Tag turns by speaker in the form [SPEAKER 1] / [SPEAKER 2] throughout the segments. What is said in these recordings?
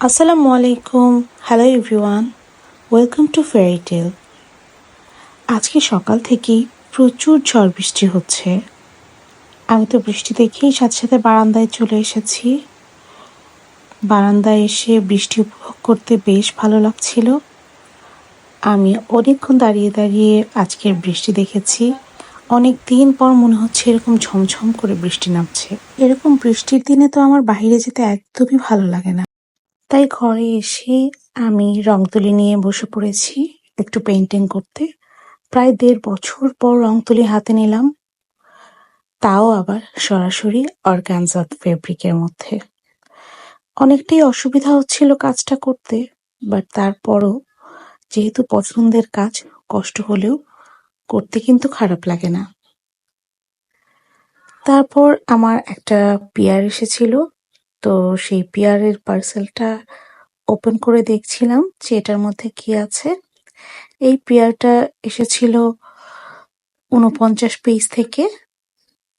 [SPEAKER 1] আসসালামু আলাইকুম। Hello everyone, welcome to fairy tale. আজকে সকাল থেকেই প্রচুর ঝড় বৃষ্টি হচ্ছে। আমি তো বৃষ্টি দেখেই সাথে সাথে বারান্দায় চলে এসেছি। বারান্দায় এসে বৃষ্টি উপভোগ করতে বেশ ভালো লাগছিল। আমি অনেকক্ষণ দাঁড়িয়ে দাঁড়িয়ে আজকের বৃষ্টি দেখেছি। অনেক দিন পর মনে হচ্ছে এরকম ঝমঝম করে বৃষ্টি নামছে। এরকম বৃষ্টির দিনে তো আমার বাইরে যেতে একদমই ভালো লাগে না। তাই ঘরে এসে আমি রং তুলি নিয়ে বসে পড়েছি একটু পেইন্টিং করতে। প্রায় ১.৫ বছর পর রং তুলি হাতে নিলাম, তাও আবার সরাসরি অর্গানজা ফেব্রিকের মধ্যে। অনেকটাই অসুবিধা হচ্ছিল কাজটা করতে, বাট তারপরও যেহেতু পছন্দের কাজ, কষ্ট হলেও করতে কিন্তু খারাপ লাগে না। তারপর আমার একটা পিয়ার এসেছিল, তো সেই পিয়ারের পার্সেলটা ওপেন করে দেখছিলাম যে এটার মধ্যে কি আছে। এই পেয়ারটা এসেছিল ৪৯ পেজ থেকে।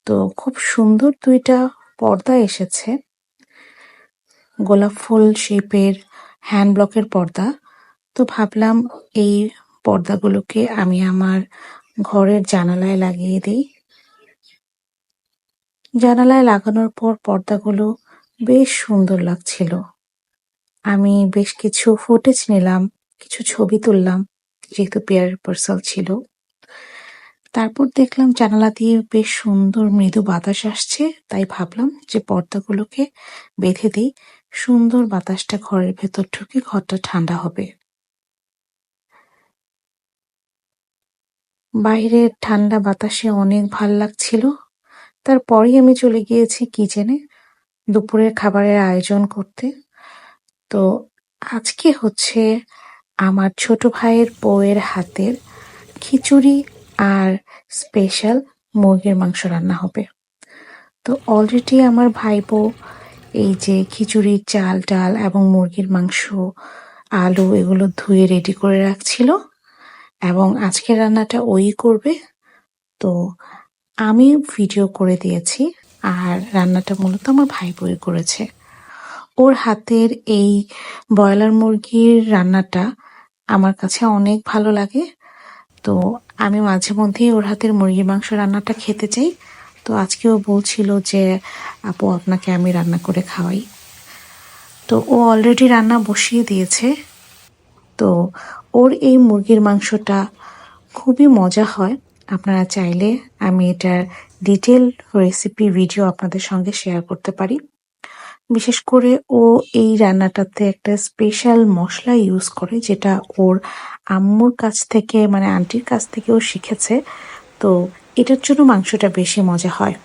[SPEAKER 1] তো খুব সুন্দর ২টা পর্দা এসেছে, গোলাপ ফুল শেপের হ্যান্ড ব্লকের পর্দা। তো ভাবলাম এই পর্দাগুলোকে আমি আমার ঘরের জানালায় লাগিয়ে দিই। জানালায় লাগানোর পর পর্দাগুলো বেশ সুন্দর লাগছিল। আমি বেশ কিছু ফুটেজ নিলাম, কিছু ছবি তুললাম, যেহেতু পেয়ারের পার্সেল ছিল। তারপর দেখলাম জানালা দিয়ে বেশ সুন্দর মৃদু বাতাস আসছে, তাই ভাবলাম যে পর্দাগুলোকে বেঁধে দিই। সুন্দর বাতাসটা ঘরের ভেতর ঢুকে ঘরটা ঠান্ডা হবে। বাইরের ঠান্ডা বাতাসে অনেক ভাল লাগছিল। তারপরেই আমি চলে গিয়েছি কিচেনে দুপুরের খাবারের আয়োজন করতে। তো আজকে হচ্ছে আমার ছোট ভাইয়ের বউয়ের হাতের খিচুড়ি আর স্পেশাল মুরগির মাংস রান্না হবে। তো অলরেডি আমার ভাইপো এই যে খিচুড়ির চাল ডাল এবং মুরগির মাংস, আলু এগুলো ধুয়ে রেডি করে রাখছিল, এবং আজকের রান্নাটা ওই করবে। তো আমি ভিডিও করে দিয়েছি, আর রান্নাটা মূলত আমার ভাইপোই করেছে। ওর হাতের এই ব্রয়লার মুরগির রান্নাটা আমার কাছে অনেক ভালো লাগে। তো আমি মাঝে মধ্যেই ওর হাতের মুরগির মাংস রান্নাটা খেতে চাই। তো আজকেও বলছিল যে আপু আপনাকে আমি রান্না করে খাওয়াই। তো ও অলরেডি রান্না বসিয়ে দিয়েছে। তো ওর এই মুরগির মাংসটা খুবই মজা হয়। আপনারা চাইলে আমি এটার ডিটেল রেসিপি ভিডিও আপনাদের সঙ্গে শেয়ার করতে পারি। বিশেষ করে ও এই রান্নাটাতে একটা স্পেশাল মশলা ইউজ করে, যেটা ওর আম্মুর কাছ থেকে মানে আন্টির কাছ থেকে ও শিখেছে। তো এটার জন্য মাংসটা বেশি মজা হয়।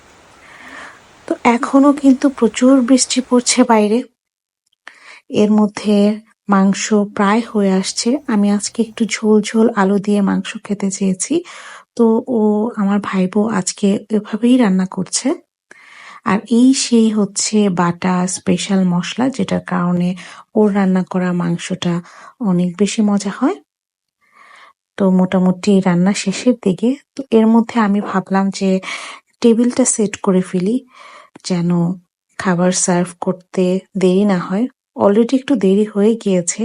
[SPEAKER 1] তো এখনো কিন্তু প্রচুর বৃষ্টি পড়ছে বাইরে। এর মধ্যে মাংস প্রায় হয়ে আসছে। আমি আজকে একটু ঝোল ঝোল আলু দিয়ে মাংস খেতে চেয়েছি। তো ও আমার ভাইপো আজকে এভাবেই রান্না করছে। আর এই সেই হচ্ছে বাটা স্পেশাল মশলা, যেটার কারণে ওর রান্না করা মাংসটা অনেক বেশি মজা হয়। তো মোটামুটি রান্না শেষের দিকে। তো এর মধ্যে আমি ভাবলাম যে টেবিলটা সেট করে ফেলি, যেন খাবার সার্ভ করতে দেরি না হয়। অলরেডি একটু দেরি হয়ে গিয়েছে,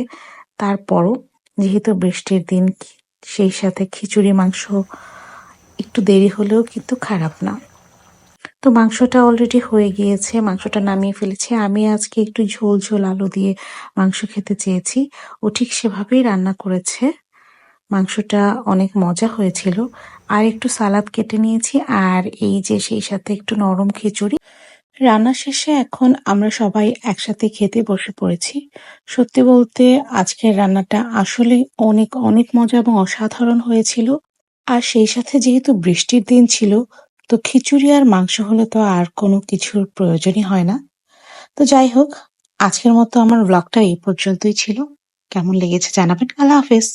[SPEAKER 1] তারপরও যেহেতু বৃষ্টির দিন, সেই সাথে খিচুড়ি মাংস, একটু দেরি হলেও কিন্তু খারাপ না। তো মাংসটা অলরেডি হয়ে গিয়েছে, মাংসটা নামিয়ে ফেলেছি। আমি আজকে একটু ঝোল ঝোল আলু দিয়ে মাংস খেতে চেয়েছি। ও ঠিক সেভাবেই রান্না করেছে। মাংসটা অনেক মজা হয়েছিল। আর একটু সালাদ কেটে নিয়েছি, আর এই যে সেই সাথে একটু নরম খিচুড়ি। রান্না শেষে এখন আমরা সবাই একসাথে খেতে বসে পড়েছি। সত্যি বলতে আজকের রান্নাটা আসলে অনেক অনেক মজা এবং অসাধারণ হয়েছিল। আর সেই সাথে যেহেতু বৃষ্টির দিন ছিল, তো খিচুড়ি আর মাংস হলে তো আর কোনো কিছুর প্রয়োজনই হয় না। তো যাই হোক, আজকের মতো আমার ব্লগটা এই পর্যন্তই ছিল। কেমন লেগেছে জানাবেন। আল্লাহ হাফেজ।